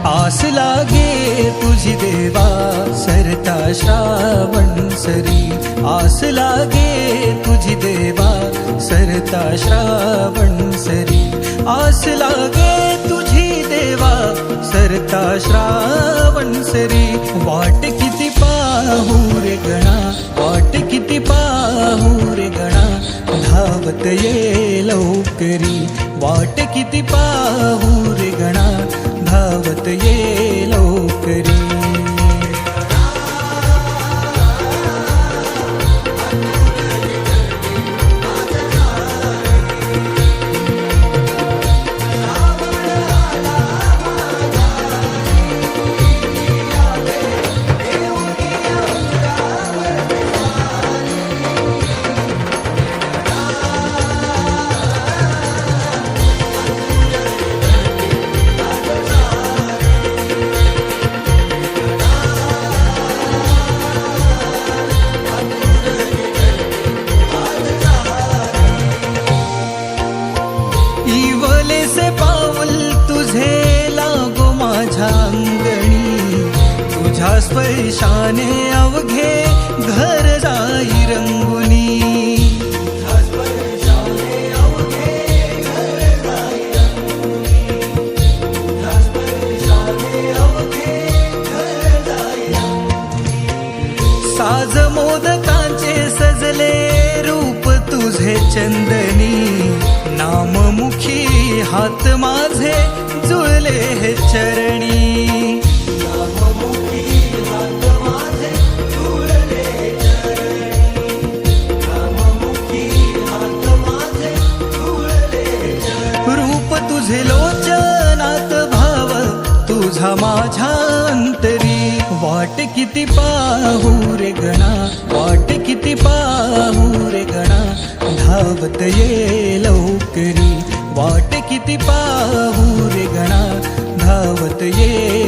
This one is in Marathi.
आस लागे तुझी देवा सरता श्रावण सरी, आस लागे तुझी देवा सरता श्रावण सरी, आस लागे तुझी देवा सरता श्रावण सरी। वाट किती पाहू रे गणा, वाट किती पाहू रे गणा, धावत ये लवकरी, वाट किती पाहू रे गणा, धावत ये लवकरी। इवलेसे पाऊल तुझे लागो माझ्या अंगणी, तुझ्या स्पर्शाने अवघे घर जाई रंगुनी, साज मोदकांचे सजले रूप तुझे चंदनी, नाममुखी हात माझे जुळले हे चरणी, नाममुखी हात माझे जुळले हे चरणी, नाममुखी हात माझे जुळले हे चरणी। रूप तुझे लोचनात भाव तुझा माझ्या अंतरी, वाट किती पाहू रे गणा, वाट किती पाहू रे गणा, धावत ये लवकरी, वाट किती पाहू रे गणा, धावत ये